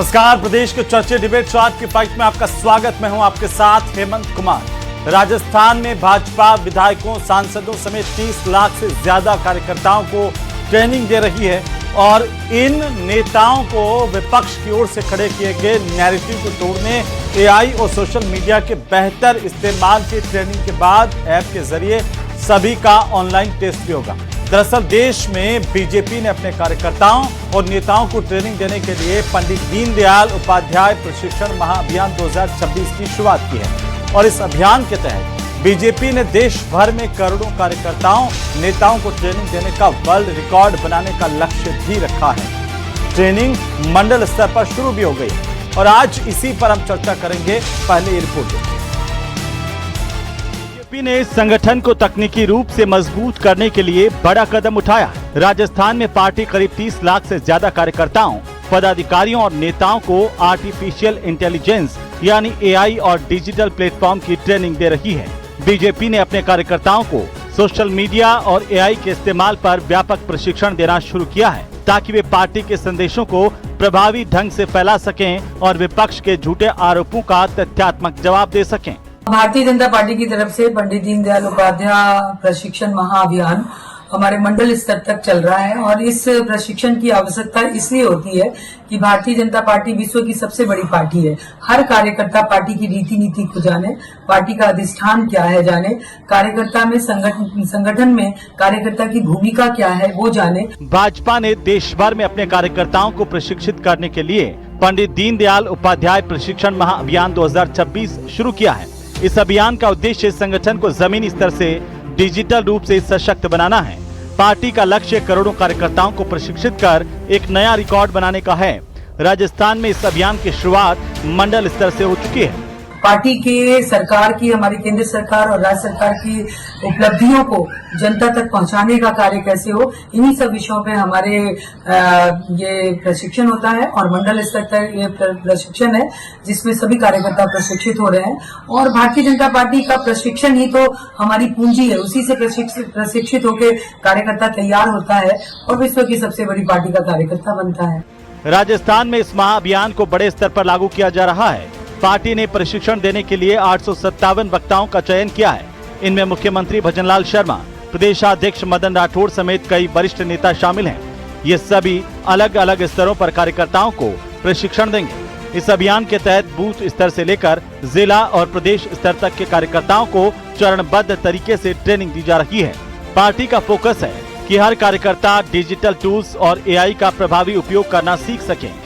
नमस्कार, प्रदेश के चर्चित डिबेट शो आज की फाइट में आपका स्वागत। मैं हूं आपके साथ हेमंत कुमार। राजस्थान में भाजपा विधायकों, सांसदों समेत 30 लाख से ज्यादा कार्यकर्ताओं को ट्रेनिंग दे रही है और इन नेताओं को विपक्ष की ओर से खड़े किए गए नैरेटिव को तोड़ने एआई और सोशल मीडिया के बेहतर इस्तेमाल की ट्रेनिंग के बाद ऐप के जरिए सभी का ऑनलाइन टेस्ट भी होगा। दरअसल देश में बीजेपी ने अपने कार्यकर्ताओं और नेताओं को ट्रेनिंग देने के लिए पंडित दीनदयाल उपाध्याय प्रशिक्षण महाअभियान 2026 की शुरुआत की है और इस अभियान के तहत बीजेपी ने देश भर में करोड़ों कार्यकर्ताओं, नेताओं को ट्रेनिंग देने का वर्ल्ड रिकॉर्ड बनाने का लक्ष्य भी रखा है। ट्रेनिंग मंडल स्तर पर शुरू भी हो गई और आज इसी पर हम चर्चा करेंगे। पहले ये रिपोर्ट देखिए। बीजेपी ने संगठन को तकनीकी रूप से मजबूत करने के लिए बड़ा कदम उठाया। राजस्थान में पार्टी करीब 30 लाख से ज्यादा कार्यकर्ताओं, पदाधिकारियों और नेताओं को आर्टिफिशियल इंटेलिजेंस यानी एआई और डिजिटल प्लेटफॉर्म की ट्रेनिंग दे रही है। बीजेपी ने अपने कार्यकर्ताओं को सोशल मीडिया और एआई के इस्तेमाल पर व्यापक प्रशिक्षण देना शुरू किया है ताकि वे पार्टी के संदेशों को प्रभावी ढंग से फैला सकें और विपक्ष के झूठे आरोपों का तथ्यात्मक जवाब दे सकें। भारतीय जनता पार्टी की तरफ से पंडित दीनदयाल उपाध्याय प्रशिक्षण महाअभियान हमारे मंडल स्तर तक चल रहा है और इस प्रशिक्षण की आवश्यकता इसलिए होती है कि भारतीय जनता पार्टी विश्व की सबसे बड़ी पार्टी है। हर कार्यकर्ता पार्टी की रीति नीति को जाने, पार्टी का अधिष्ठान क्या है जाने, कार्यकर्ता में संगठन में कार्यकर्ता की भूमिका क्या है वो जाने। भाजपा ने देश भर में अपने कार्यकर्ताओं को प्रशिक्षित करने के लिए पंडित दीनदयाल उपाध्याय प्रशिक्षण महाअभियान 2026 शुरू किया है। इस अभियान का उद्देश्य संगठन को जमीनी स्तर से डिजिटल रूप से सशक्त बनाना है। पार्टी का लक्ष्य करोड़ों कार्यकर्ताओं को प्रशिक्षित कर एक नया रिकॉर्ड बनाने का है। राजस्थान में इस अभियान की शुरुआत मंडल स्तर से हो चुकी है। पार्टी के सरकार की, हमारी केंद्र सरकार और राज्य सरकार की उपलब्धियों को जनता तक पहुंचाने का कार्य कैसे हो, इन्हीं सब विषयों पे हमारे ये प्रशिक्षण होता है और मंडल स्तर तक ये प्रशिक्षण है जिसमें सभी कार्यकर्ता प्रशिक्षित हो रहे हैं। और भारतीय जनता पार्टी का प्रशिक्षण ही तो हमारी पूंजी है, उसी से प्रशिक्षित होकर कार्यकर्ता तैयार होता है और विश्व की सबसे बड़ी पार्टी का कार्यकर्ता बनता है। राजस्थान में इस महाअभियान को बड़े स्तर पर लागू किया जा रहा है। पार्टी ने प्रशिक्षण देने के लिए 857 वक्ताओं का चयन किया है। इनमें मुख्यमंत्री भजनलाल शर्मा, प्रदेशाध्यक्ष मदन राठौड़ समेत कई वरिष्ठ नेता शामिल हैं। ये सभी अलग अलग स्तरों पर कार्यकर्ताओं को प्रशिक्षण देंगे। इस अभियान के तहत बूथ स्तर से लेकर जिला और प्रदेश स्तर तक के कार्यकर्ताओं को चरणबद्ध तरीके से ट्रेनिंग दी जा रही है। पार्टी का फोकस है कि हर कार्यकर्ता डिजिटल टूल्स और एआई का प्रभावी उपयोग करना सीख सके।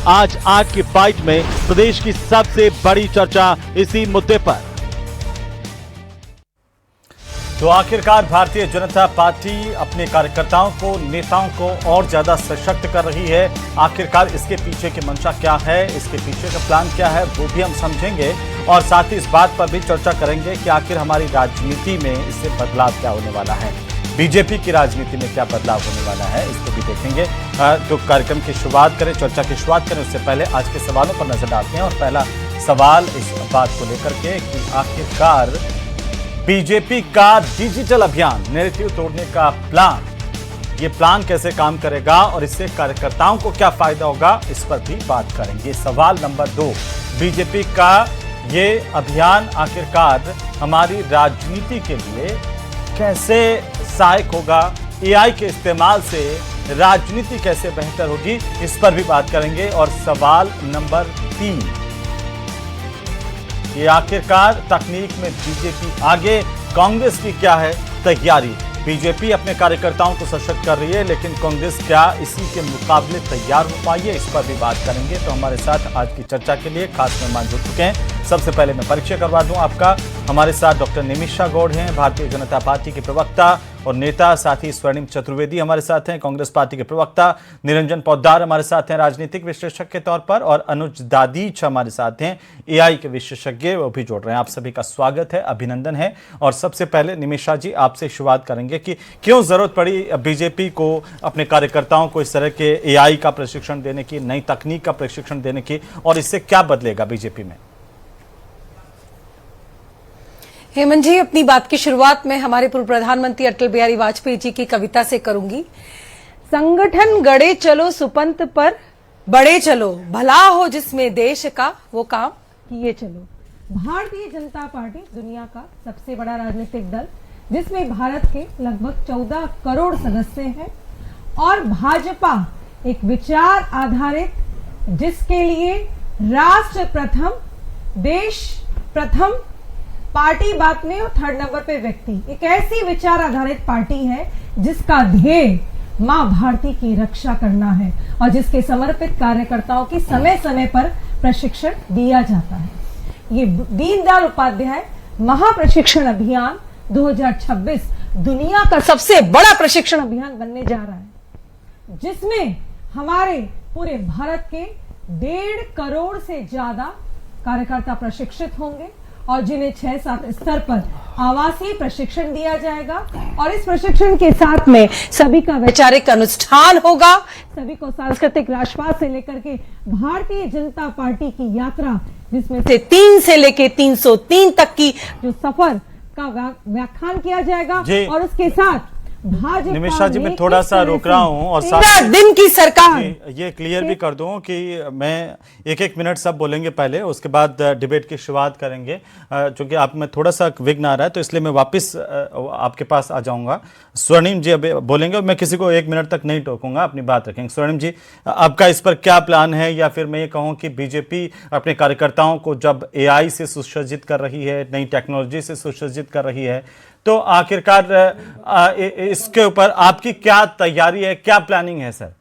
आज की फाइट में प्रदेश की सबसे बड़ी चर्चा इसी मुद्दे पर। तो आखिरकार भारतीय जनता पार्टी अपने कार्यकर्ताओं को, नेताओं को और ज्यादा सशक्त कर रही है। आखिरकार इसके पीछे की मंशा क्या है, इसके पीछे का प्लान क्या है, वो भी हम समझेंगे और साथ ही इस बात पर भी चर्चा करेंगे कि आखिर हमारी राजनीति में इससे बदलाव क्या होने वाला है, बीजेपी की राजनीति में क्या बदलाव होने वाला है, इसको भी देखेंगे। तो कार्यक्रम की शुरुआत करें, चर्चा की शुरुआत करें उससे पहले आज के सवालों पर नजर डालते हैं। और पहला सवाल इस बात को लेकर के कि आखिरकार बीजेपी का डिजिटल अभियान, नैरेटिव तोड़ने का प्लान, ये प्लान कैसे काम करेगा और इससे कार्यकर्ताओं को क्या फायदा होगा, इस पर भी बात करेंगे। सवाल नंबर 2, बीजेपी का ये अभियान आखिरकार हमारी राजनीति के लिए कैसे सहायक होगा, एआई के इस्तेमाल से राजनीति कैसे बेहतर होगी, इस पर भी बात करेंगे। और सवाल नंबर 3, ये आखिरकार तकनीक में बीजेपी आगे, कांग्रेस की क्या है तैयारी। बीजेपी अपने कार्यकर्ताओं को सशक्त कर रही है लेकिन कांग्रेस क्या इसी के मुकाबले तैयार हो पाई है, इस पर भी बात करेंगे। तो हमारे साथ आज की चर्चा के लिए खास मेहमान जुड़ चुके हैं। सबसे पहले मैं परिचय करवा दूं आपका। हमारे साथ डॉक्टर निमिषा गौड़ हैं, भारतीय जनता पार्टी के प्रवक्ता और नेता। साथ ही स्वर्णिम चतुर्वेदी हमारे साथ हैं, कांग्रेस पार्टी के प्रवक्ता। निरंजन पोद्दार हमारे साथ हैं, राजनीतिक विश्लेषक के तौर पर। और अनुज दादीच हमारे साथ हैं, एआई के विशेषज्ञ, वो भी जोड़ रहे हैं। आप सभी का स्वागत है, अभिनंदन है। और सबसे पहले निमिषा जी आपसे शुरुआत करेंगे कि क्यों जरूरत पड़ी बीजेपी को अपने कार्यकर्ताओं को इस तरह के एआई का प्रशिक्षण देने की, नई तकनीक का प्रशिक्षण देने की, और इससे क्या बदलेगा बीजेपी में? हेमंत जी, अपनी बात की शुरुआत में हमारे पूर्व प्रधानमंत्री अटल बिहारी वाजपेयी जी की कविता से करूंगी। संगठन गड़े चलो सुपंथ पर, बढ़े चलो, भला हो जिसमें देश का वो काम किए चलो। भारतीय जनता पार्टी दुनिया का सबसे बड़ा राजनीतिक दल, जिसमें भारत के लगभग 14 करोड़ सदस्य हैं, और भाजपा एक विचार आधारित, जिसके लिए राष्ट्र प्रथम, देश प्रथम, पार्टी बाद में और थर्ड नंबर पे व्यक्ति, एक ऐसी विचार आधारित पार्टी है जिसका ध्येय मां भारती की रक्षा करना है और जिसके समर्पित कार्यकर्ताओं की समय समय पर प्रशिक्षण दिया जाता है। ये दीनदयाल उपाध्याय महाप्रशिक्षण अभियान 2026 दुनिया का सबसे बड़ा प्रशिक्षण अभियान बनने जा रहा है, जिसमें हमारे पूरे भारत के 1.5 करोड़ से ज्यादा कार्यकर्ता प्रशिक्षित होंगे और जिन्हें 6-7 स्तर पर आवासीय प्रशिक्षण दिया जाएगा। और इस प्रशिक्षण के साथ में सभी का वैचारिक अनुष्ठान होगा, सभी को सांस्कृतिक राजपाट से लेकर के भारतीय जनता पार्टी की यात्रा, जिसमें से 3 से लेकर 303 तक की जो सफर का व्याख्यान किया जाएगा। और उसके साथ निमिषा जी, मैं थोड़ा सा रोक रहा हूं और 13 दिन की सरकार, ये क्लियर भी कर दूं कि मैं 1-1 मिनट सब बोलेंगे पहले, उसके बाद डिबेट की शुरुआत करेंगे। चूंकि आप में थोड़ा सा विघ्न आ रहा है तो इसलिए मैं वापस आपके पास आ जाऊंगा। स्वर्णिम जी अब बोलेंगे और मैं किसी को 1 मिनट तक नहीं टोकूंगा, अपनी बात रखेंगे। स्वर्णिम जी, आपका इस पर क्या प्लान है, या फिर मैं ये कहूँ कि बीजेपी अपने कार्यकर्ताओं को जब AI से सुसज्जित कर रही है, नई टेक्नोलॉजी से सुसज्जित कर रही है, तो आखिरकार इसके ऊपर आपकी क्या तैयारी है, क्या प्लानिंग है सर?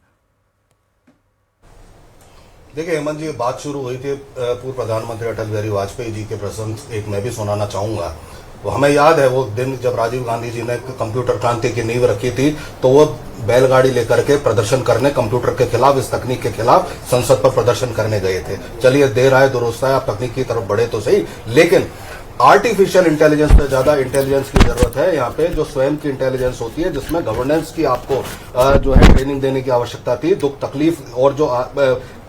देखिए हेमंत जी, बात शुरू हुई थी पूर्व प्रधानमंत्री अटल बिहारी वाजपेयी जी के प्रसंग एक मैं भी सुनाना चाहूंगा। वो हमें याद है वो दिन जब राजीव गांधी जी ने कंप्यूटर क्रांति की नींव रखी थी, तो वो बैलगाड़ी लेकर के प्रदर्शन करने कंप्यूटर के खिलाफ, इस तकनीक के खिलाफ संसद पर प्रदर्शन करने गए थे। चलिए देर आए दुरुस्त आए, आप तकनीक की तरफ बढ़े तो सही, लेकिन आर्टिफिशियल इंटेलिजेंस से ज्यादा इंटेलिजेंस की जरूरत है यहाँ पे, जो स्वयं की इंटेलिजेंस होती है, जिसमें गवर्नेंस की आपको जो है ट्रेनिंग देने की आवश्यकता थी। दुख तकलीफ और जो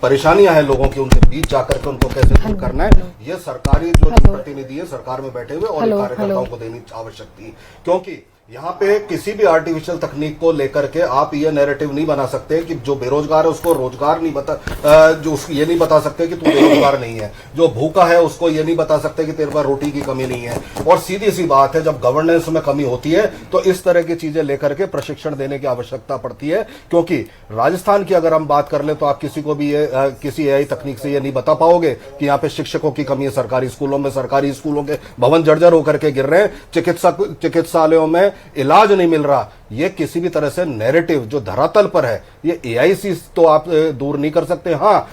परेशानियां हैं लोगों की, उनके बीच जाकर के उनको कैसे दूर करना है, ये सरकारी जो प्रतिनिधि है सरकार में बैठे हुए और कार्यकर्ताओं को देनी आवश्यक थी। क्योंकि यहाँ पे किसी भी आर्टिफिशियल तकनीक को लेकर के आप ये नैरेटिव नहीं बना सकते कि जो बेरोजगार है उसको रोजगार नहीं जो ये नहीं बता सकते कि तू बेरोजगार नहीं है, जो भूखा है उसको ये नहीं बता सकते कि तेरे पास रोटी की कमी नहीं है। और सीधी सी बात है, जब गवर्नेंस में कमी होती है तो इस तरह की चीजें लेकर के प्रशिक्षण देने की आवश्यकता पड़ती है। क्योंकि राजस्थान की अगर हम बात कर ले तो आप किसी को भी किसी AI तकनीक से ये नहीं बता पाओगे कि यहाँ पे शिक्षकों की कमी है सरकारी स्कूलों में, सरकारी स्कूलों के भवन जर्जर होकर के गिर रहे हैं, चिकित्सालयों में इलाज नहीं मिल रहा। ये किसी भी तरह से नैरेटिव जो धरातल पर है, ये AI से तो आप दूर नहीं कर सकते। हाँ,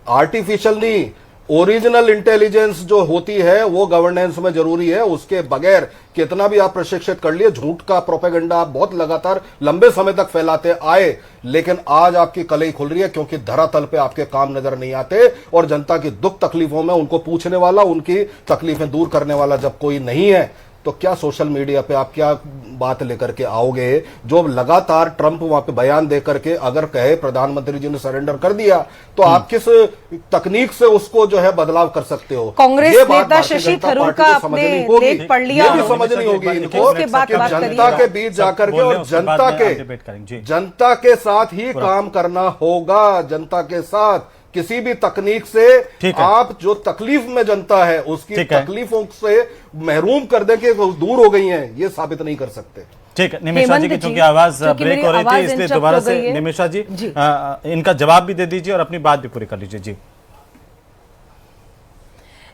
आर्टिफिशियल नहीं, ओरिजिनल इंटेलिजेंस जो होती है वो गवर्नेंस में जरूरी है। उसके बगैर कितना भी आप प्रशिक्षित कर लिए, झूठ का प्रोपेगेंडा आप बहुत लगातार लंबे समय तक फैलाते आए, लेकिन आज आपकी कलई खुल रही है क्योंकि धरातल पे आपके काम नजर नहीं आते और जनता की दुख तकलीफों में उनको पूछने वाला, उनकी तकलीफें दूर करने वाला जब कोई नहीं है, तो क्या सोशल मीडिया पे आप क्या बात लेकर के आओगे? जो लगातार ट्रंप वहां पे बयान देकर के अगर कहे प्रधानमंत्री जी ने सरेंडर कर दिया, तो आप किस तकनीक से उसको जो है बदलाव कर सकते हो? कांग्रेस नेता शशि थरूर का आपने लेख पढ़ लिया, ये भी समझनी होगी इनको कि जनता के बीच जाकर के और जनता के साथ ही काम करना होगा। जनता के साथ किसी भी तकनीक से आप जो तकलीफ में जनता है उसकी तकलीफों से महरूम कर दे के दूर हो गई हैं, ये साबित नहीं कर सकते। ठीक है निमिषा जी की चूंकि आवाज ब्रेक हो रही थी, इसलिए दोबारा से निमिषा जी इनका जवाब भी दे दीजिए और अपनी बात भी पूरी कर लीजिए। जी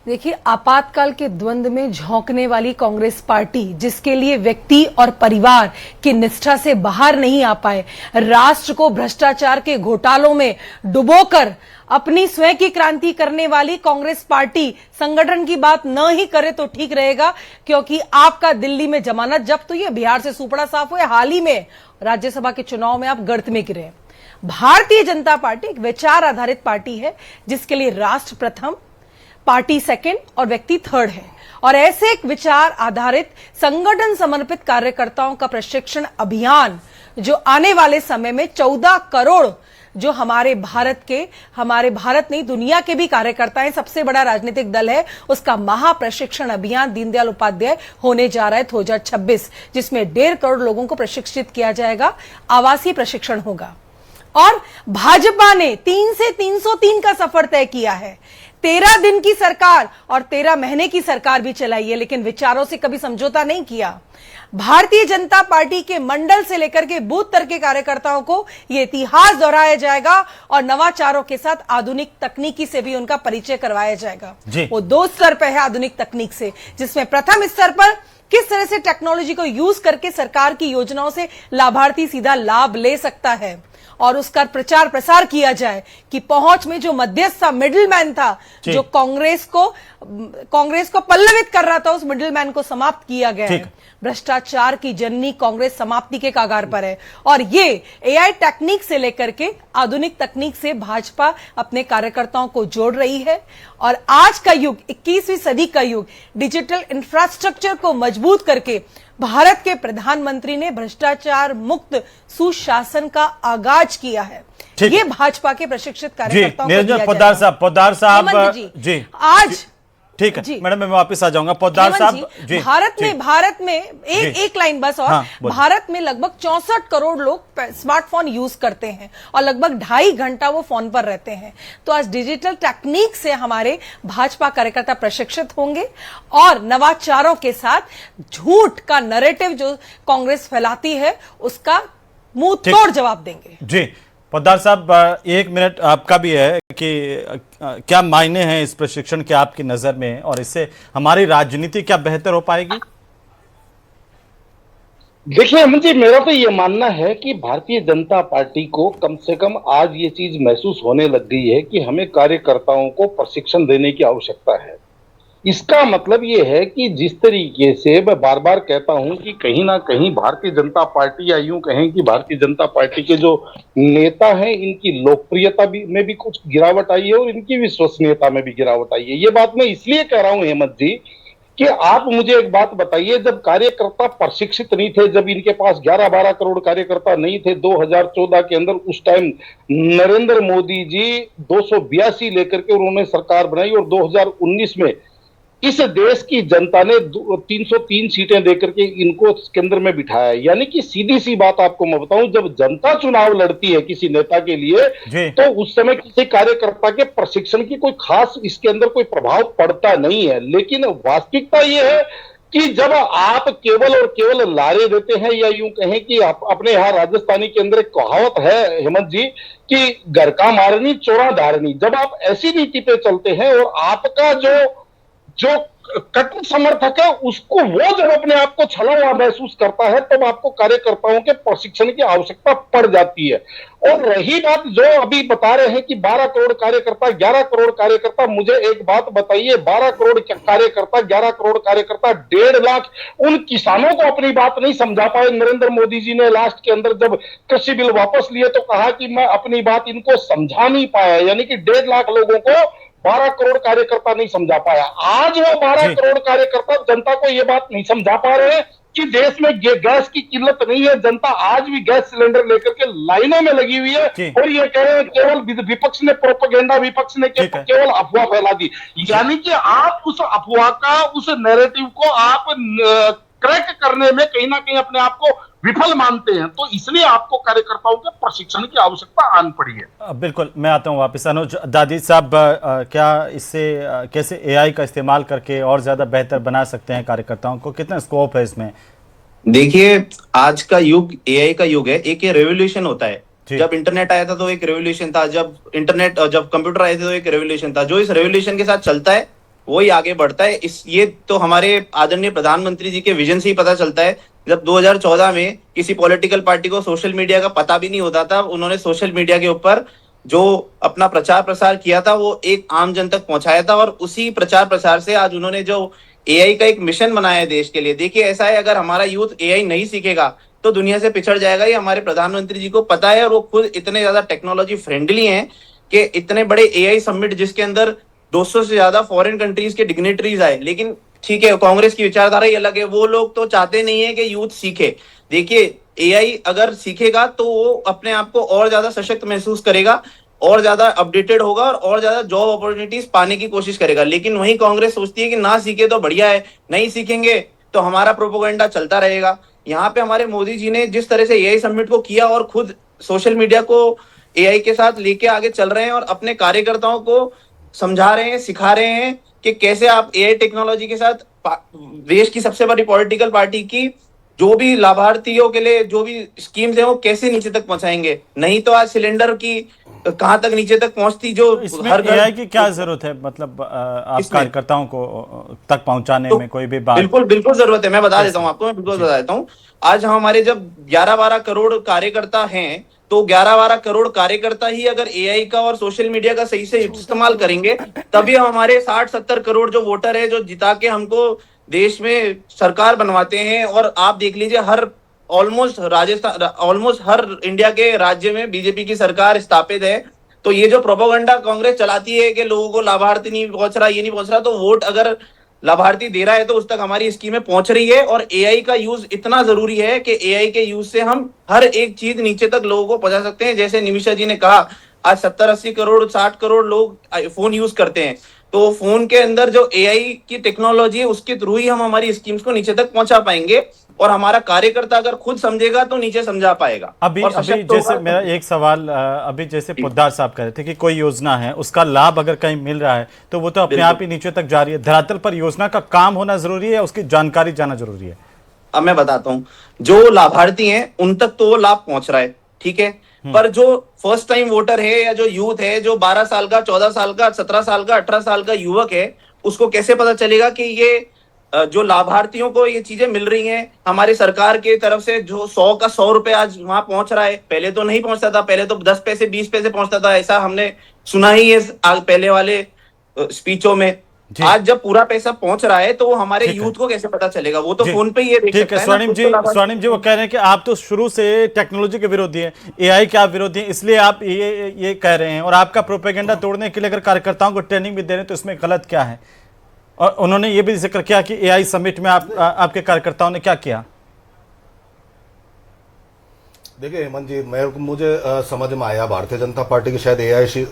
देखिए, आपातकाल के द्वंद में झोंकने वाली कांग्रेस पार्टी, जिसके लिए व्यक्ति और परिवार की निष्ठा से बाहर नहीं आ पाए, राष्ट्र को भ्रष्टाचार के घोटालों में डुबोकर अपनी स्वयं की क्रांति करने वाली कांग्रेस पार्टी संगठन की बात न ही करे तो ठीक रहेगा। क्योंकि आपका दिल्ली में जमानत जब्त हुई है, बिहार से सुपड़ा साफ हुए, हाल ही में राज्यसभा के चुनाव में आप गर्त में गिरे। भारतीय जनता पार्टी एक विचार आधारित पार्टी है, जिसके लिए राष्ट्र प्रथम, पार्टी सेकंड और व्यक्ति थर्ड है। और ऐसे एक विचार आधारित संगठन समर्पित कार्यकर्ताओं का प्रशिक्षण अभियान जो आने वाले समय में 14 करोड़ जो हमारे भारत नहीं दुनिया के भी कार्यकर्ता हैं, सबसे बड़ा राजनीतिक दल है, उसका महाप्रशिक्षण अभियान दीनदयाल उपाध्याय होने जा रहा है 2026, जिसमें 1.5 करोड़ लोगों को प्रशिक्षित किया जाएगा। आवासीय प्रशिक्षण होगा। और भाजपा ने 3 से 303 का सफर तय किया है। 13 दिन की सरकार और 13 महीने की सरकार भी चलाई है, लेकिन विचारों से कभी समझौता नहीं किया। भारतीय जनता पार्टी के मंडल से लेकर के बूथ तक के कार्यकर्ताओं को यह इतिहास दोहराया जाएगा और नवाचारों के साथ आधुनिक तकनीकी से भी उनका परिचय करवाया जाएगा। वो 2 स्तर पर है आधुनिक तकनीक से, जिसमें प्रथम स्तर पर किस तरह से टेक्नोलॉजी को यूज करके सरकार की योजनाओं से लाभार्थी सीधा लाभ ले सकता है और उसका प्रचार प्रसार किया जाए कि पहुंच में जो मध्यस्थ था, मिडिलमैन था, जो कांग्रेस को पल्लवित कर रहा था, उस मिडिलमैन को समाप्त किया गया है। भ्रष्टाचार की जननी कांग्रेस समाप्ति के कगार पर है और ये एआई टेक्निक से लेकर के आधुनिक तकनीक से भाजपा अपने कार्यकर्ताओं को जोड़ रही है। और आज का युग, 21वीं सदी का युग, डिजिटल इंफ्रास्ट्रक्चर को मजबूत करके भारत के प्रधानमंत्री ने भ्रष्टाचार मुक्त सुशासन का आगाज किया है। ये भाजपा के प्रशिक्षित कार्यकर्ताओं को दिया जाएगा। पोद्दार साहब जी आज ठीक है मैडम, मैं वापस आ जाऊंगा। पोद्दार साहब जी, भारत में एक लाइन बस और भारत में लगभग 64 करोड़ लोग स्मार्टफोन यूज करते हैं और लगभग 2.5 घंटा वो फोन पर रहते हैं। तो आज डिजिटल टेक्निक से हमारे भाजपा कार्यकर्ता प्रशिक्षित होंगे और नवाचारों के साथ झूठ का नैरेटिव जो कांग्रेस फैलाती है उसका मुंह तोड़ जवाब देंगे। जी पोद्दार साहब, 1 मिनट आपका भी है कि क्या मायने हैं इस प्रशिक्षण के आपकी नजर में और इससे हमारी राजनीति क्या बेहतर हो पाएगी? देखिए मुझे, मेरा तो ये मानना है कि भारतीय जनता पार्टी को कम से कम आज ये चीज महसूस होने लग गई है कि हमें कार्यकर्ताओं को प्रशिक्षण देने की आवश्यकता है। इसका मतलब ये है कि जिस तरीके से मैं बार बार कहता हूं कि कहीं ना कहीं भारतीय जनता पार्टी, या यूं कहें कि भारतीय जनता पार्टी के जो नेता हैं, इनकी लोकप्रियता में भी कुछ गिरावट आई है और इनकी विश्वसनीयता में भी गिरावट आई है। ये बात मैं इसलिए कह रहा हूं हेमंत जी कि आप मुझे एक बात बताइए, जब कार्यकर्ता प्रशिक्षित नहीं थे, जब इनके पास 11-12 करोड़ कार्यकर्ता नहीं थे 2014 के अंदर, उस टाइम नरेंद्र मोदी जी 282 लेकर के उन्होंने सरकार बनाई और 2019 में इस देश की जनता ने 303 सीटें देकर के इनको केंद्र में बिठाया। यानी कि सीधी सी बात आपको मैं बताऊं, जब जनता चुनाव लड़ती है किसी नेता के लिए तो उस समय किसी कार्यकर्ता के प्रशिक्षण की कोई खास इसके अंदर कोई प्रभाव पड़ता नहीं है। लेकिन वास्तविकता यह है कि जब आप केवल और केवल लारे देते हैं, या यूं कहें कि आप अपने यहाँ राजस्थानी के अंदर एक कहावत है हेमंत जी कि घर का मारनी चोरा धारनी, जब आप ऐसी नीति पे चलते हैं और आपका जो कट्टर समर्थक है उसको वो जब अपने आप को छला हुआ महसूस करता है तब आपको कार्यकर्ताओं के प्रशिक्षण की आवश्यकता पड़ जाती है। और रही बात जो अभी बता रहे हैं कि 12 करोड़ कार्यकर्ता, 11 करोड़ कार्यकर्ता, मुझे एक बात बताइए, 12 करोड़ कार्यकर्ता, 11 करोड़ कार्यकर्ता, 1.5 लाख उन किसानों को अपनी बात नहीं समझा पाए। नरेंद्र मोदी जी ने लास्ट के अंदर जब कृषि बिल वापस लिए तो कहा कि मैं अपनी बात इनको समझा नहीं पाया, यानी कि 1.5 लाख लोगों को 12 करोड़ कार्यकर्ता नहीं समझा पाया। आज वो 12 करोड़ कार्यकर्ता जनता को ये बात नहीं समझा पा रहे हैं कि देश में गैस की किल्लत नहीं है। जनता आज भी गैस सिलेंडर लेकर के लाइनों में लगी हुई है और ये कह रहे हैं केवल विपक्ष ने प्रोपेगेंडा, विपक्ष ने केवल अफवाह फैला दी। यानी कि आप उस अफवाह का, उस नैरेटिव को आप क्रैक करने में कहीं ना कहीं अपने आप को विफल मानते हैं, तो इसलिए आपको कार्यकर्ताओं के प्रशिक्षण की आवश्यकता आन पड़ी है। बिल्कुल, मैं आता हूं वापस। अनुज दादी साहब, क्या इससे कैसे एआई का इस्तेमाल करके और ज्यादा बेहतर बना सकते हैं कार्यकर्ताओं को, कितना स्कोप है इसमें? देखिए, आज का युग एआई का युग है। एक ये रेवोल्यूशन होता है। जब इंटरनेट आया था तो एक रेवोल्यूशन था, जब कंप्यूटर आए थे तो एक रेवोल्यूशन था। जो इस रेवोल्यूशन के साथ चलता है वही आगे बढ़ता है। ये तो हमारे आदरणीय प्रधानमंत्री जी के विजन से ही पता चलता है। जब 2014 में किसी पॉलिटिकल पार्टी को सोशल मीडिया का पता भी नहीं होता था, उन्होंने सोशल मीडिया के ऊपर जो अपना प्रचार प्रसार किया था वो एक आम जन तक पहुंचाया था और उसी प्रचार प्रसार से आज उन्होंने जो एआई का एक मिशन बनाया है देश के लिए। देखिए, ऐसा है, अगर हमारा यूथ एआई नहीं सीखेगा तो दुनिया से पिछड़ जाएगा। ये हमारे प्रधानमंत्री जी को पता है और वो खुद इतने ज्यादा टेक्नोलॉजी फ्रेंडली हैं कि इतने बड़े एआई समिट जिसके अंदर 200 से ज्यादा फॉरेन कंट्रीज के डिग्नेटरीज आए। लेकिन ठीक है, कांग्रेस की विचारधारा ही अलग है। वो लोग तो चाहते नहीं है कि यूथ सीखे। देखिए, एआई अगर सीखेगा तो वो अपने आप को और ज्यादा सशक्त महसूस करेगा, और ज्यादा अपडेटेड होगा और ज्यादा जॉब अपॉर्चुनिटीज पाने की कोशिश करेगा। लेकिन वही कांग्रेस सोचती है कि ना सीखे तो बढ़िया है, नहीं सीखेंगे तो हमारा प्रोपेगेंडा चलता रहेगा। यहाँ पे हमारे मोदी जी ने जिस तरह से एआई समिट को किया और खुद सोशल मीडिया को एआई के साथ लेके आगे चल रहे हैं और अपने कार्यकर्ताओं को समझा रहे हैं, सिखा रहे हैं कि कैसे आप एआई टेक्नोलॉजी के साथ देश की सबसे बड़ी पॉलिटिकल पार्टी की जो भी लाभार्थियों के लिए जो भी स्कीम्स है वो कैसे नीचे तक पहुंचाएंगे। नहीं तो आज सिलेंडर की कहां तक नीचे तक पहुंचती, जो इसमें हर घर एआई की क्या जरूरत है, मतलब आप कार्यकर्ताओं को तक पहुंचाने तो में कोई भी बात? बिल्कुल बिल्कुल जरूरत है। मैं बता देता हूं आपको, मैं बिल्कुल बता देता हूं। आज हमारे जब 11-12 करोड़ कार्यकर्ता हैं, तो 11-12 करोड़ कार्यकर्ता ही अगर एआई का और सोशल मीडिया का सही से इस्तेमाल करेंगे, तभी हम हमारे 60-70 करोड़ जो वोटर है, जो जिता के हमको देश में सरकार बनवाते हैं। और आप देख लीजिए, हर ऑलमोस्ट हर इंडिया के राज्य में बीजेपी की सरकार स्थापित है। तो ये जो प्रोपेगेंडा कांग्रेस चलाती है कि लोगों को लाभार्थी नहीं पहुंच रहा, ये नहीं पहुंच रहा, तो वोट अगर लाभार्थी दे रहा है तो उस तक हमारी स्कीमें पहुंच रही है। और एआई का यूज इतना जरूरी है कि एआई के यूज से हम हर एक चीज नीचे तक लोगों को पहुंचा सकते हैं। जैसे निमिषा जी ने कहा, आज 70-80 करोड़ 60 करोड़ लोग फोन यूज करते हैं, तो फोन के अंदर जो एआई की टेक्नोलॉजी है उसके थ्रू ही हम हमारी स्कीम्स को नीचे तक पहुंचा पाएंगे। और हमारा कार्यकर्ता अगर खुद समझेगा तो नीचे समझा पाएगा। अभी जैसे मेरा एक सवाल, अभी जैसे पोद्दार साहब कह रहे थे कि कोई योजना है, उसका लाभ अगर कहीं मिल रहा है तो वो तो अपने आप ही नीचे तक जा रही है। धरातल पर योजना का काम होना जरूरी है, उसकी जानकारी जाना जरूरी है। अब मैं बताता हूं, जो लाभार्थी हैं उन तक तो वो लाभ पहुंच रहा है, ठीक है, पर जो फर्स्ट टाइम वोटर है या जो यूथ है, जो 12 साल का, 14 साल का, 17 साल का, 18 साल का युवक है, उसको कैसे पता चलेगा कि ये जो लाभार्थियों को ये चीजें मिल रही हैं हमारी सरकार की तरफ से? जो 100 का 100 रुपए आज वहां पहुंच रहा है, पहले तो नहीं पहुंचता था, पहले तो 10 पैसे 20 पैसे पहुंचता था, ऐसा हमने सुना ही है पहले वाले स्पीचों में। आज जब पूरा पैसा पहुंच रहा है तो वो हमारे यूथ को कैसे पता चलेगा? वो तो फोन पे ही देख सकता है। स्वर्णिम जी वो कह रहे हैं कि आप तो शुरू से टेक्नोलॉजी के विरोधी हैं, एआई के आप विरोधी हैं, इसलिए आप ये कह रहे हैं। और आपका प्रोपेगेंडा तोड़ने के लिए अगर कार्यकर्ताओं को ट्रेनिंग भी दे रहे हैं तो इसमें गलत क्या है? और उन्होंने ये भी जिक्र किया कि एआई समिट में आपके कार्यकर्ताओं ने क्या किया। देखिए हेमंत जी, मुझे समझ में आया, भारतीय जनता पार्टी के शायद एआई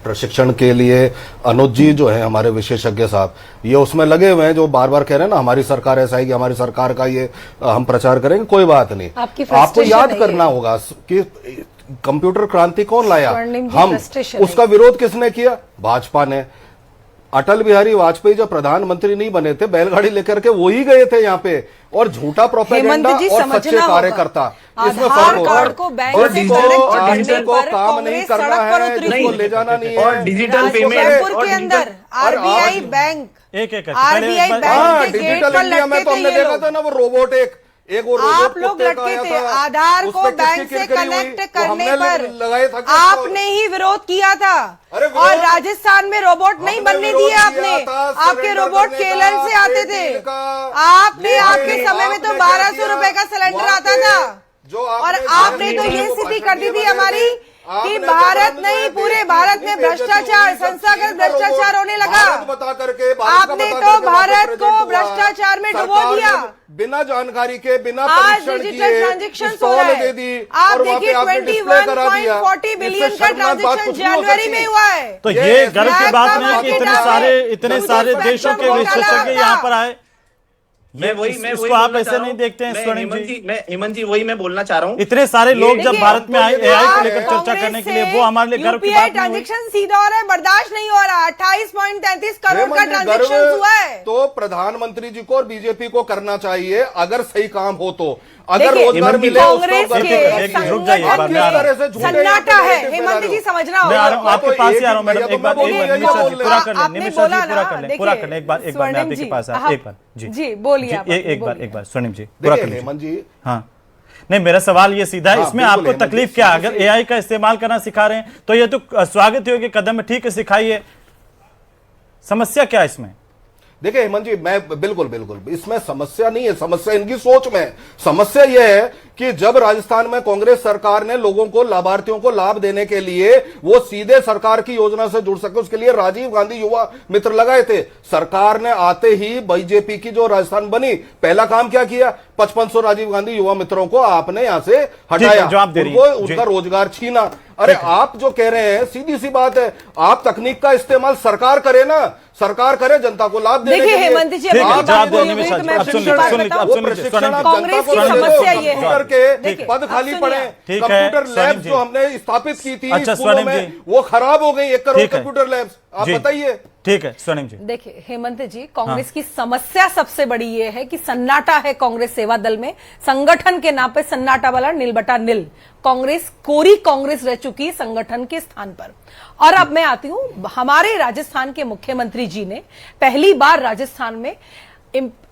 प्रशिक्षण के लिए अनुज जी जो है हमारे विशेषज्ञ साहब, ये उसमें लगे हुए हैं, जो बार बार कह रहे हैं ना हमारी सरकार ऐसा है कि हमारी सरकार का ये हम प्रचार करेंगे। कोई बात नहीं, आपको याद करना होगा कि कंप्यूटर क्रांति कौन लाया? हम। उसका विरोध किसने किया? भाजपा ने। अटल बिहारी वाजपेयी जब प्रधानमंत्री नहीं बने थे, बैलगाड़ी लेकर के वो ही गए थे यहाँ पे, और झूठा प्रोपेगेंडा और सच्चे कार्यकर्ता, इसमें फर्क होगा। और जिसको काम नहीं करना है, जिसको ले जाना नहीं है, और डिजिटल पेमेंट के अंदर आरबीआई बैंक, डिजिटल इंडिया में तो हमने देखा था ना वो रोबोट, एक वो आप लोग लटके थे आधार को बैंक से कनेक्ट करने पर, आपने ही विरोध किया था। और राजस्थान में रोबोट नहीं बनने दिए आपने, आपके रोबोट केरल से आते थे। आपने आपके समय में तो 1200 रुपए का सिलेंडर आता था, और आपने तो ये स्थिति कर दी थी हमारी कि भारत नहीं पूरे भारत में भ्रष्टाचार, संस्थागत भ्रष्टाचार होने लगा। आपने तो भारत को भ्रष्टाचार में डुबो दिया, बिना जानकारी के, बिना आज डिजिटल ट्रांजेक्शन हो रहा है। आप देखिए 21.40 बिलियन का ट्रांजेक्शन जनवरी में हुआ है। तो ये गर्व की बात नहीं है कि इतने सारे देशों के विशेषज्ञ यहाँ पर आए। इसको आप ऐसे नहीं देखते हैं स्वर्णिम जी? हेमंत जी, वही मैं बोलना चाह रहा हूँ। इतने सारे लोग जब भारत में आए एआई को लेकर चर्चा करने के लिए, वो हमारे लिए गर्व की बात नहीं हुई? ट्रांजेक्शन सीधा हो रहा है, बर्दाश्त नहीं हो रहा। 28.33 करोड़ का ट्रांजेक्शन हुआ है। तो प्रधानमंत्री जी को और बीजेपी को करना चाहिए, अगर सही काम हो तो। अगर रोजगार मिले, कांग्रेस के रुक जाइए, सन्नाटा है। हेमंत जी समझना होगा। आपके पास ही आ रहा हूँ मैडम, एक बार पूरा कर लें, निमिषा जी पूरा कर लें, एक बार मैं आपके पास आ, एक बार जी बोलिए, एक बार स्वर्णिम जी पूरा कर हेमंत जी। हाँ, नहीं मेरा सवाल ये सीधा है, इसमें आपको तकलीफ क्या? अगर एआई का इस्तेमाल करना सिखा रहे हैं तो ये तो स्वागत योग्य कदम है, ठीक है सिखाइए, समस्या क्या है इसमें? देखिए हेमंत जी, मैं बिल्कुल इसमें समस्या नहीं है, समस्या इनकी सोच में। समस्या यह है कि जब राजस्थान में कांग्रेस सरकार ने लोगों को, लाभार्थियों को लाभ देने के लिए वो सीधे सरकार की योजना से जुड़ सके, उसके लिए राजीव गांधी युवा मित्र लगाए थे। सरकार ने आते ही बीजेपी की जो राजस्थान बनी, पहला काम क्या किया? 5500 राजीव गांधी युवा मित्रों को आपने यहां से हटाया, उनका रोजगार छीना। अरे आप जो कह रहे हैं, सीधी सी बात है, आप तकनीक का इस्तेमाल सरकार करे ना, सरकार करे जनता को लाभ देने देखिए के लिए। हेमंत जी, ठीक है, अभी जवाब बात दो हुई निमिषा तो जी, मैं अब सुन अपनी लीजिए, बात सुन लीजिए, बताऊं। अब सुन लीजिए, प्रशिक्षण आप कांग्रेस जनता की को दे दो, समस्या ये है। कंप्यूटर के ठीक है, पद खाली अब पड़े, सुनिए। ठीक है, कंप्यूटर स्वर्णिम लैब जी। जो हमने स्थापित की थी अच्छा, स्कूलों स्वर्णिम में, जी। वो खराब हो गई, 1 करोड़ ठीक है। कंप्यूटर लैब्स, आप जी। बताइए। ठीक है स्वर्णिम जी। देखिए हेमंत जी, कांग्रेस की समस्या सबसे बड़ी ये है कि सन्नाटा है कांग्रेस सेवा दल में। संगठन के नाम पे सन्नाटा वाला नील बटा नील। कांग्रेस कोरी कांग्रेस रह चुकी है संगठन के स्थान पर। और अब मैं आती हूं, हमारे राजस्थान के मुख्यमंत्री जी ने पहली बार राजस्थान में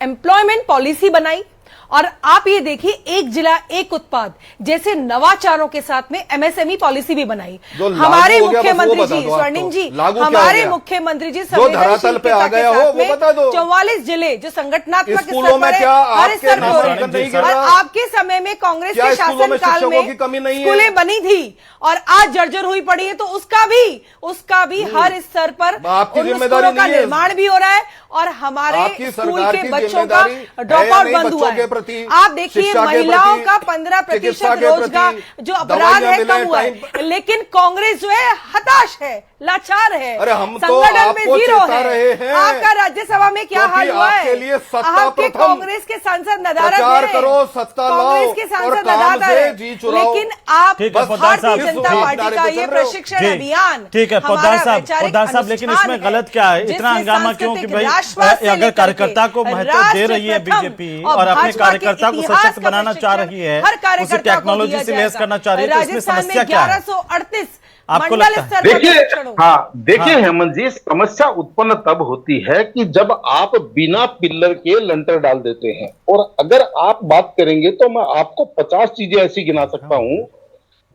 एम्प्लॉयमेंट पॉलिसी बनाई। और आप ये देखिए, एक जिला एक उत्पाद जैसे नवाचारों के साथ में एमएसएमई पॉलिसी भी बनाई। जो लागू हमारे हो गया, बस वो मुख्यमंत्री बता जी, दो आप स्वर्णिम तो। जी, लागू क्या हो हमारे गया? मुख्यमंत्री जी जो धरातल पे आ गया हो, वो बता दो। 44 जिले जो संगठनात्मक स्कूलों स्तर में पर है, क्या हर आपके स्तर पर नामांकन हो रहे नहीं हैं। कर और रहा? आपके समय में कांग्रेस क्या के स्कूलों में शासनकाल शिक्षकों में की कमी नहीं है? स्कूलें बनी थी और आज जर्जर हुई पड़ी है, तो उसका भी हर स्तर पर आपकी उन जिम्मेदारी स्कूलों का नहीं है। निर्माण भी हो रहा है और हमारे आपकी स्कूल सरकार के की बच्चों का जिम्मेदारी ड्रॉप है आउट नहीं बंद हुआ बच्चों के है। प्रति, आप देखिए शिक्षा के महिलाओं प्रति, का 15% चिकित्सा के रोजगार प्रति, जो अपराध दवाइयां है मिले कम हुआ है, टाइम- लेकिन कांग्रेस जो है हताश है, लाचार है। अरे हम तो संगठन में आपको जीरो चेता है। रहे हैं। आपका राज्यसभा में क्या क्योंकि हाल हुआ है? आपके लिए सत्ता आपके प्रथम। कांग्रेस के सांसद नदारद प्रचार हैं। करो, सत्ता लाओ कांग्रेस के और सांसद काम नदारद से हैं। जी चुराओ। लेकिन आप ठीक है, पोद्दार भारतीय साहब, जनता जी। पार्टी का ये प्रशिक्षण जी। अभियान, ठीक है हमारा पोद्दार साहब, वैचारिक पोद्दार साहब, लेकिन अनुष्ठान इसमें गलत क्या है? इतना जिसमें हंगामा क्यों कि सांस्कृतिक भाई राष्ट्रवाद से अगर लेकर कार्यकर्ता को के महत्व दे रही है राष्ट्र बीजेपी प्रथम और अपने भाजपा के कार्यकर्ता को इतिहास सशक्त का बनाना चाह प्रशिक्षण रही है, हर उसे कार्यकर्ता को टेक्नोलॉजी दिया से लेस जाएगा। करना चाह रही है, तो इसमें राजस्थान में समस्या क्या है? 1138 आपको मंडल लगता है? स्तर पर देखिए, प्रशिक्षण हो। हाँ देखिए हाँ। हेमंत जी, समस्या उत्पन्न तब होती है कि जब आप बिना पिल्लर के लंटर डाल देते हैं। और अगर आप बात करेंगे तो मैं आपको 50 चीजें ऐसी गिना सकता हूं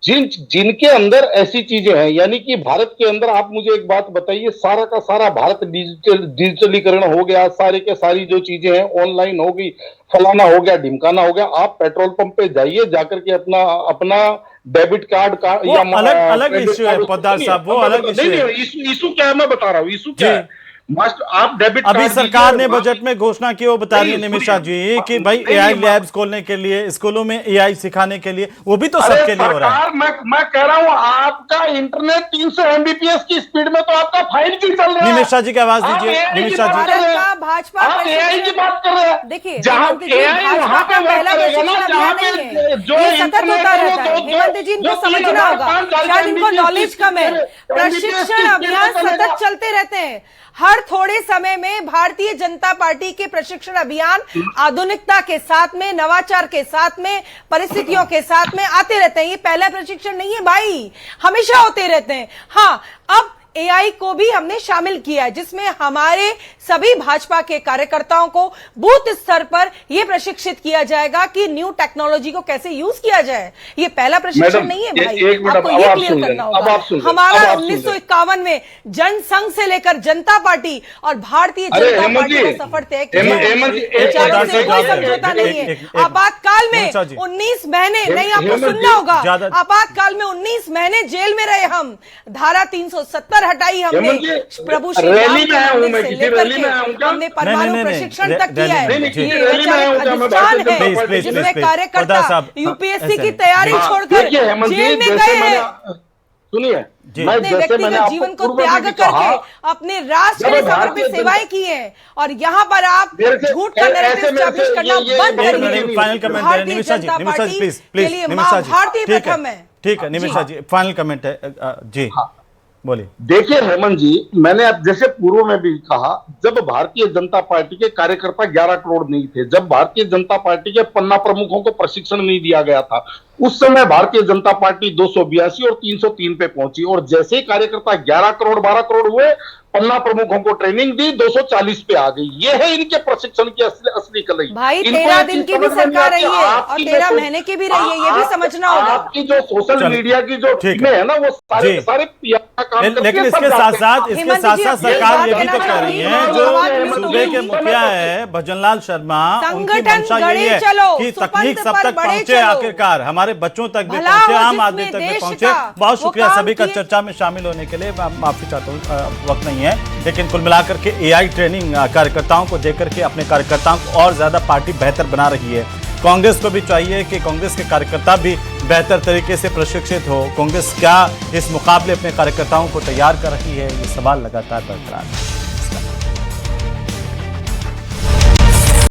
जिनके अंदर ऐसी चीजें हैं। यानी कि भारत के अंदर आप मुझे एक बात बताइए, सारा का सारा भारत डिजिटलीकरण हो गया, सारे के सारी जो चीजें हैं ऑनलाइन हो गई, फलाना हो गया, ढिमकाना हो गया। आप पेट्रोल पंप पे जाइए, जाकर के अपना डेबिट कार्ड का वो अलग इश्यू है पोद्दार साहब, वो अलग इश्यू है। नहीं, इशू क्या है मैं बता रहा हूँ। इशू क्या है? आप डेबिट अभी कार्ड सरकार ने दीजिए, बजट में घोषणा की, वो बता रही है नहीं, निमिषा जी कि भाई नहीं, एआई नहीं, लैब्स खोलने के लिए, स्कूलों में एआई सिखाने के लिए, वो भी तो अरे सबके लिए हो रहा है। सरकार, मैं कह रहा हूँ आपका इंटरनेट 300 MBPS की स्पीड में तो आपका 5G चल रहा है। निमिषा जी की आवाज आप दीजिए, AI की निमिषा बात जी। कर रहे हैं। भारत का भाजपा आप AI की बात कर रहे हैं। देखिए, जहां हेमंत जी, AI भाजपा वहां का पे पहला वर्क करेगा ना, प्रशिक्षण जहां अभियान पे नहीं है। जो ये सतत इंटरनेट होता है, वो रहता है। दो- हेमंत जी, इनको जो समझना 3,000 होगा, 5,000 शायद इनको MBPS नॉलेज कम है। MBPS प्रशिक्षण अभियान सतत चलते रहते हैं। हर थोड़े समय में भारतीय जनता पार्टी के प्रशिक्षण अभियान आधुनिकता के साथ में, नवाचार के साथ में, परिस्थितियों के साथ में आते रहते हैं। ये पहला प्रशिक्षण नहीं है भाई, हमेशा होते रहते हैं। हाँ, अब एआई को भी हमने शामिल किया है, जिसमें हमारे सभी भाजपा के कार्यकर्ताओं को बूथ स्तर पर यह प्रशिक्षित किया जाएगा कि न्यू टेक्नोलॉजी को कैसे यूज किया जाए। ये पहला प्रशिक्षण मैडम, नहीं है भाई, एक मिनट, आपको अब ये आप क्लियर सुन लें, करना अब होगा। आप सुन लें, हमारा अब आप सुन लें। 1951 में जनसंघ से लेकर जनता पार्टी और भारतीय अरे जनता हेमंत पार्टी जी, ने सफर तय किया हेमंत- है। हेमंत जी, विचारों से कोई एक- समझौता एक- नहीं एक- है। एक- आपातकाल में निमिषा जी। 19 महीने नहीं, आपको हेमंत सुनना जी, होगा। ज्यादा- आपातकाल में 19 महीने जेल में रहे हम। धारा 370 हटाई हमने। हेमंत जी, प्रभु श्री रैली राम में के आया हूं मंदिर मैं, से किसी लेकर रैली के में आया हूं क्या? हमने परमाणु नहीं, प्रशिक्षण नहीं, तक किया है। नहीं, किसी ये रैली में आया हूं क्या? मैं अनुष्ठान भारतीय है, जनता पार्टी- जिसमें प्लीज, कार्यकर्ता पोद्दार साहब, यूपीएससी ऐसे। की तैयारी हाँ, छोड़कर देखिए हेमंत जी, जेल में जैसे गए मैंने हैं। सुनिए, जी। मैं अपने जैसे मैंने व्यक्तिगत आपको जीवन को पूर्व में त्याग भी करके कहा, अपने राष्ट्र जब के समर्पित भारतीय सेवाएं की है, और यहाँ पर आप मेरे से- झूठ का ऐसे नैरेटिव मेरे से स्टैब्लिश करना ये बंद मेरे- करिए। मेरे- फाइनल कमेंट है भारतीय निमिषा जी, जनता निमिषा जी पार्टी प्लीज के प्लीज, लिए निमिषा जी, भारतीय ठीक प्रथम है, है। ठीक है निमिषा जी, फाइनल कमेंट है जी, बोलिए। देखिए हेमंत जी, मैंने अब जैसे पूर्व में भी कहा, जब भारतीय जनता पार्टी के कार्यकर्ता 11 करोड़ नहीं थे, जब भारतीय जनता पार्टी के पन्ना प्रमुखों को प्रशिक्षण नहीं दिया गया था, उस समय भारतीय जनता पार्टी 282 और 303 पे पहुंची। और जैसे ही कार्यकर्ता 11 करोड़ 12 करोड़ हुए, पन्ना प्रमुखों को ट्रेनिंग दी, 240 पे आ गई। ये है इनके प्रशिक्षण की असली कलई। भाई इनको 13 ये दिन चीज की भी समझ में नहीं सरकार आती। रही है और आपकी 13 जो- महीने की भी रही है, ये भी समझना होगा। आपकी जो सोशल चलो, मीडिया की जो ठीक टीमें है ना, वो सारे जी। सारे PR का काम करती लेकिन है, सब इसके जानते साथ हैं। साथ हेमंत जी, सरकार ये ये भी तो बात कह रही कहना है, चाहूंगी, जो आवाज में तो सूबे के नहीं। मुखिया है भजनलाल शर्मा, उनकी संगठन मंशा यही गढ़े है चलो, कि सुपंथ तकनीक सब पर तक बढ़े पहुंचे, चलो। आखिरकार हमारे बच्चों तक भी भला पहुंचे, हो आम आदमी जिसमें तक भी देश पहुंचे। का बहुत वो शुक्रिया काम सभी का किए। चर्चा में शामिल होने के लिए। माफी चाहता हूँ, वक्त नहीं है, लेकिन कुल मिलाकर के एआई ट्रेनिंग कार्यकर्ताओं को देकर के अपने कार्यकर्ताओं को और ज्यादा पार्टी बेहतर बना रही है। कांग्रेस को भी चाहिए कि कांग्रेस के कार्यकर्ता भी बेहतर तरीके से प्रशिक्षित हो। कांग्रेस क्या इस मुकाबले अपने कार्यकर्ताओं को तैयार कर रही है, ये सवाल लगातार बरकरार है।